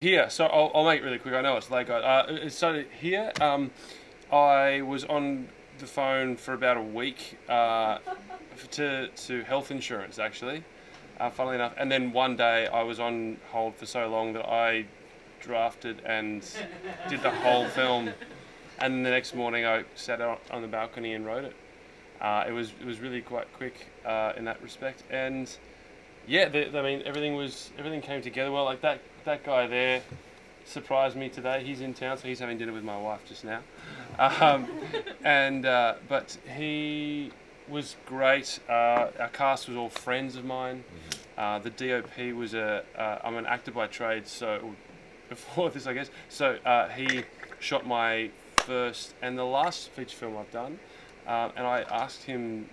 Here, so I'll make it really quick. I know it's late, guys. So here, I was on the phone for about a week to health insurance, actually, funnily enough. And then one day I was on hold for so long that I drafted and did the whole film. And the next morning I sat out on the balcony and wrote it. It was really quite quick in that respect. And yeah, I mean everything came together well. Like that guy there surprised me today. He's in town, so he's having dinner with my wife just now. Um, but he was great. Our cast was all friends of mine. The DOP was I'm an actor by trade, so before this, I guess. So he shot my first and the last feature film I've done, and I asked him,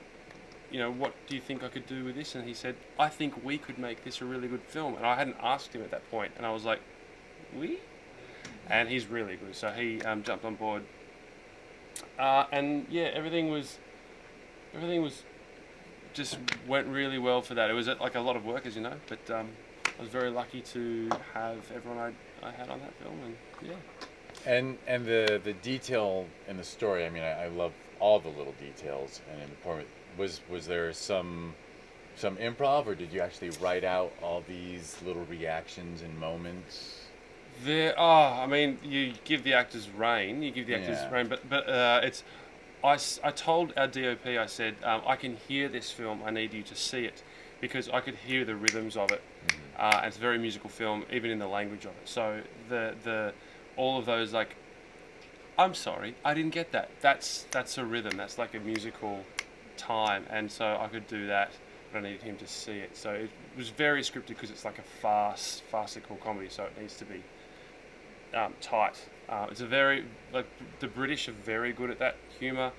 what do you think I could do with this? And he said, I think we could make this a really good film. And I hadn't asked him at that point, and I was like, we? And he's really good, so he jumped on board. And yeah, everything was just went really well for that. It was like a lot of work, as you know, but I was very lucky to have everyone I had on that film, and yeah. And the detail in the story. I mean, I love all the little details and in the form. Was there some improv, or did you actually write out all these little reactions and moments? I mean, you give the actors rein. But I told our DOP, I said, I can hear this film. I need you to see it, because I could hear the rhythms of it. And it's a very musical film, even in the language of it. So the all of those, like, I'm sorry, I didn't get that. That's a rhythm. That's like a musical time, and so I could do that, but I needed him to see it. So it was very scripted, because it's like a farcical comedy, so it needs to be tight. It's a very, like, the British are very good at that humour,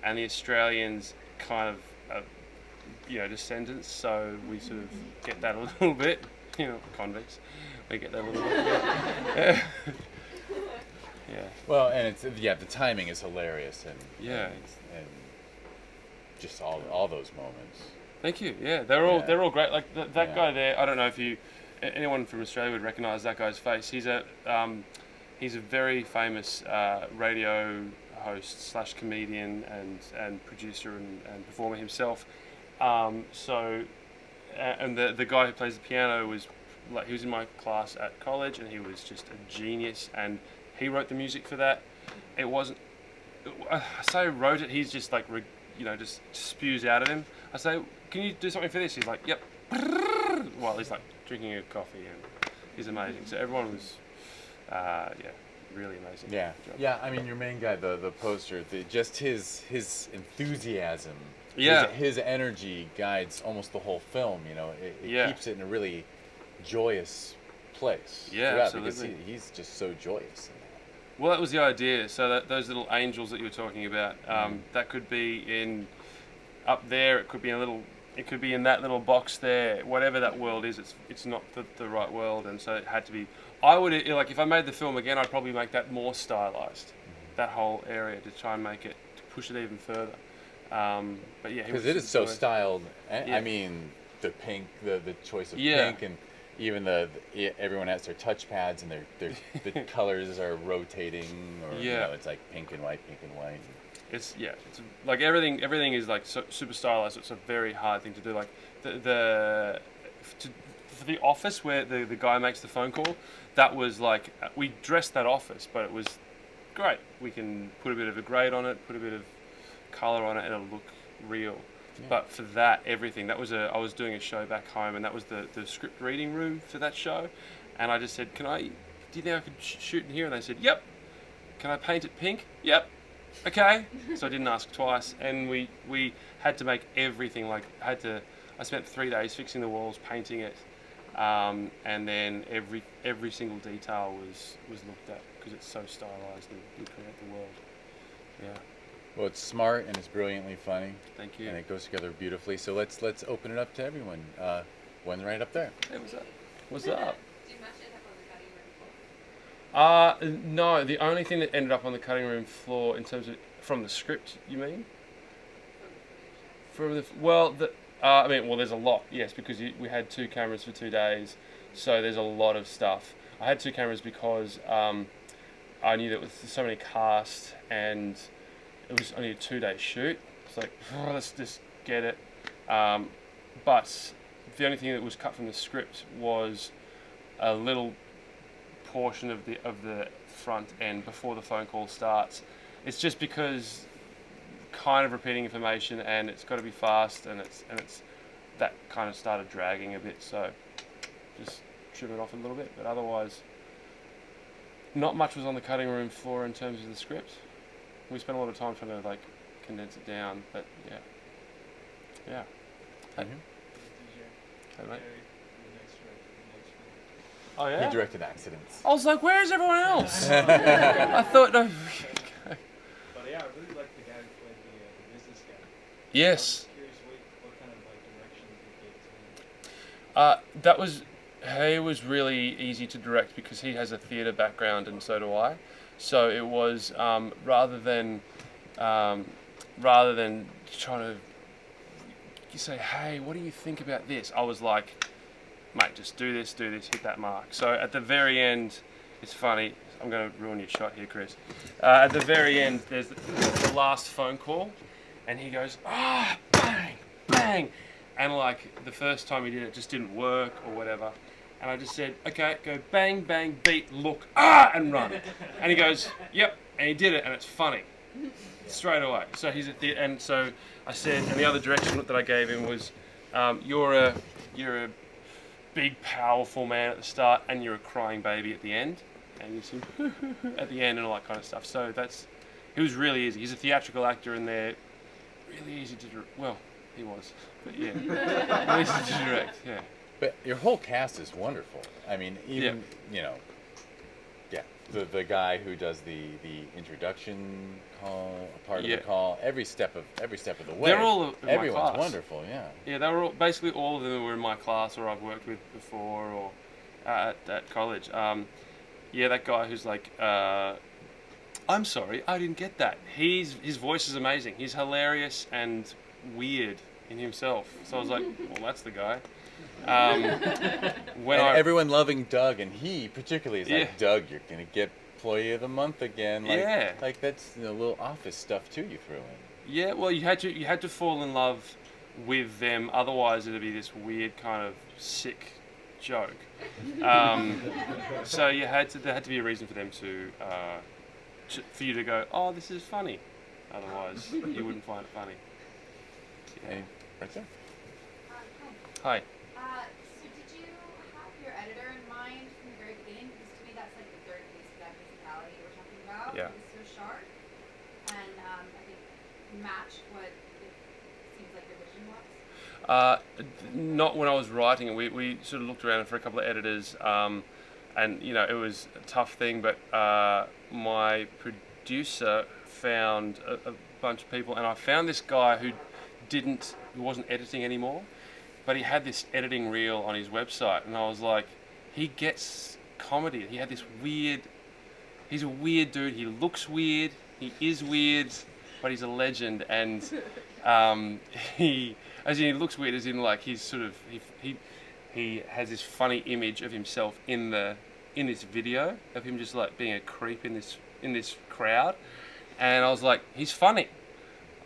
and the Australians kind of descendants, so we sort of get that a little bit, convicts, we get that a little bit. Yeah. Yeah. Well, and the timing is hilarious, and yeah, and just all those moments. Thank you. Yeah, they're all great. Like that guy there. I don't know if anyone from Australia would recognise that guy's face. He's a very famous radio host / comedian and producer and performer himself. And the guy who plays the piano was he was in my class at college, and he was just a genius. And he wrote the music for that. It wasn't. I say wrote it. He's just like just spews out of him. I say, can you do something for this? He's like, yep. While he's like drinking a coffee, and he's amazing. So everyone was, really amazing. Yeah, yeah. I mean, your main guy, the poster, just his enthusiasm, his energy guides almost the whole film. It keeps it in a really joyous place. Yeah, absolutely. Because he's just so joyous. Well, that was the idea. So those little angels that you were talking about, that could be up there. It could be It could be in that little box there. Whatever that world is, it's not the right world, and so it had to be. I would if I made the film again, I'd probably make that more stylized, that whole area, to try and to push it even further. But yeah, because it is so styled. Yeah. I mean, the pink, the choice of pink, and even everyone has their touch pads, and the colors are rotating, or it's like pink and white. It's like everything is like super stylized. So it's a very hard thing to do. Like for the office where the guy makes the phone call, that was like, we dressed that office, but it was great. We can put a bit of a grade on it, put a bit of color on it, and it'll look real. Yeah. But for that, everything, I was doing a show back home, and that was the script reading room for that show. And I just said, do you think I could shoot in here? And they said, yep. Can I paint it pink? Yep. Okay. So I didn't ask twice. And we had to make everything, I spent 3 days fixing the walls, painting it. And then every single detail was looked at, because it's so stylized, and we create the world. Yeah. Well, it's smart and it's brilliantly funny. Thank you. And it goes together beautifully. So let's open it up to everyone. One right up there. Hey, what's up? What's up? Do you much end up on the cutting room floor? No. The only thing that ended up on the cutting room floor, in terms of from the script, you mean? There's a lot. Yes, because we had 2 cameras for 2 days, so there's a lot of stuff. I had two cameras because I knew that with so many casts and it was only a 2-day shoot. It's like, oh, let's just get it. But the only thing that was cut from the script was a little portion of the front end before the phone call starts. It's just because kind of repeating information and it's got to be fast and it's that kind of started dragging a bit, so just trim it off a little bit. But otherwise, not much was on the cutting room floor in terms of the script. We spent a lot of time trying to like condense it down, but yeah. Hey. Okay, mate. Oh yeah. He directed Accidents. I was like, where is everyone else? I thought no. But yeah, I really like the guy who played the business guy. Yes. I'm curious what kind of like directions you gave to him. That was, he was really easy to direct because he has a theatre background and so do I. So it was rather than trying to say, hey, what do you think about this? I was like, mate, just do this, hit that mark. So at the very end, it's funny. I'm going to ruin your shot here, Chris. At the very end, there's the last phone call, and he goes, bang, bang. And like the first time he did it, just didn't work or whatever. And I just said, okay, go bang, bang, beat, look, and run. And he goes, yep. And he did it, and it's funny. Straight away. So he's at the, and so I said, and the other direction that I gave him was, you're a big, powerful man at the start, and you're a crying baby at the end, and you see at the end and all that kind of stuff. So he was really easy. He's a theatrical actor, and they're really easy to direct. Well, he was, but yeah, really easy to direct. Yeah. But your whole cast is wonderful. I mean, even the guy who does the introduction call, part of the call, every step of the way. They're all in everyone's my class. Wonderful, yeah. Yeah, they were all of them were in my class or I've worked with before or at college. That guy who's like, I'm sorry, I didn't get that. His voice is amazing. He's hilarious and weird in himself. So I was like, well, that's the guy. Everyone loving Doug, and he particularly is like, Doug, you're gonna get Employee of the Month again. Like that's little office stuff too you threw in. Yeah, well, you had to fall in love with them, otherwise it'd be this weird kind of sick joke. So there had to be a reason for them for you to go, oh, this is funny. Otherwise, you wouldn't find it funny. Yeah. Hey, right there. Hi. So did you have your editor in mind from the very beginning? Because to me that's like the third piece of that musicality we're talking about. Yeah. It was so sharp and I think matched what it seems like your vision was. Not when I was writing it. We sort of looked around for a couple of editors and it was a tough thing, but my producer found a bunch of people, and I found this guy who wasn't editing anymore, but he had this editing reel on his website, and I was like, he gets comedy. He had this he's a weird dude. He looks weird. He is weird, but he's a legend, and he looks weird as in like he's sort of he has this funny image of himself in this video of him just like being a creep in this crowd, and I was like, he's funny.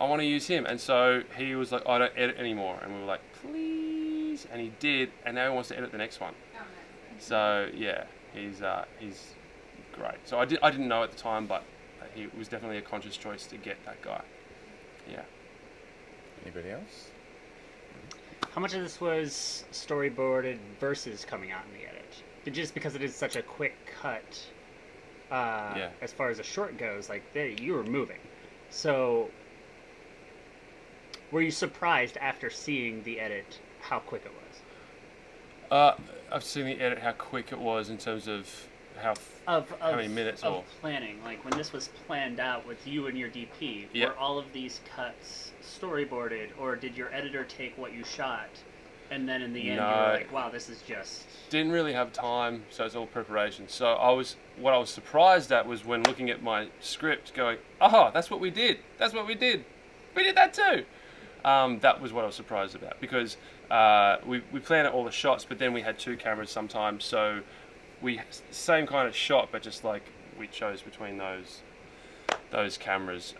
I want to use him. And so he was like, I don't edit anymore. And we were like, please. And he did. And now he wants to edit the next one. Oh, nice. So yeah, he's great. So I didn't know at the time, but he was definitely a conscious choice to get that guy. Yeah. Anybody else? How much of this was storyboarded versus coming out in the edit? Just because it is such a quick cut, as far as a short goes, like you were moving. So were you surprised after seeing the edit how quick it was? I've seen the edit how quick it was in terms of how many minutes of planning. Like when this was planned out with you and your DP, were all of these cuts storyboarded, or did your editor take what you shot and then in the end you were like, wow, this is just... Didn't really have time, so it's all preparation. So what I was surprised at was when looking at my script going, oh, that's what we did. We did that too. That was what I was surprised about, because we planned out all the shots, but then we had two cameras sometimes, so same kind of shot, but just like we chose between those cameras.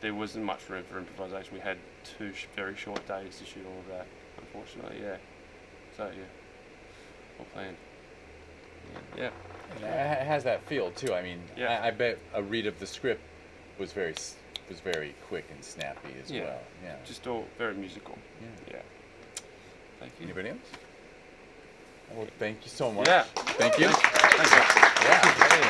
There wasn't much room for improvisation. We had 2 very short days to shoot all of that, unfortunately. Yeah. So yeah, all planned. Yeah. And it has that feel too. I mean, Yeah. I bet a read of the script was very quick and snappy as Yeah. well. Yeah. Just all very musical. Yeah. Yeah. Thank you. Anybody else? Well, thank you so much. Yeah. Thank you. Thanks. Yeah.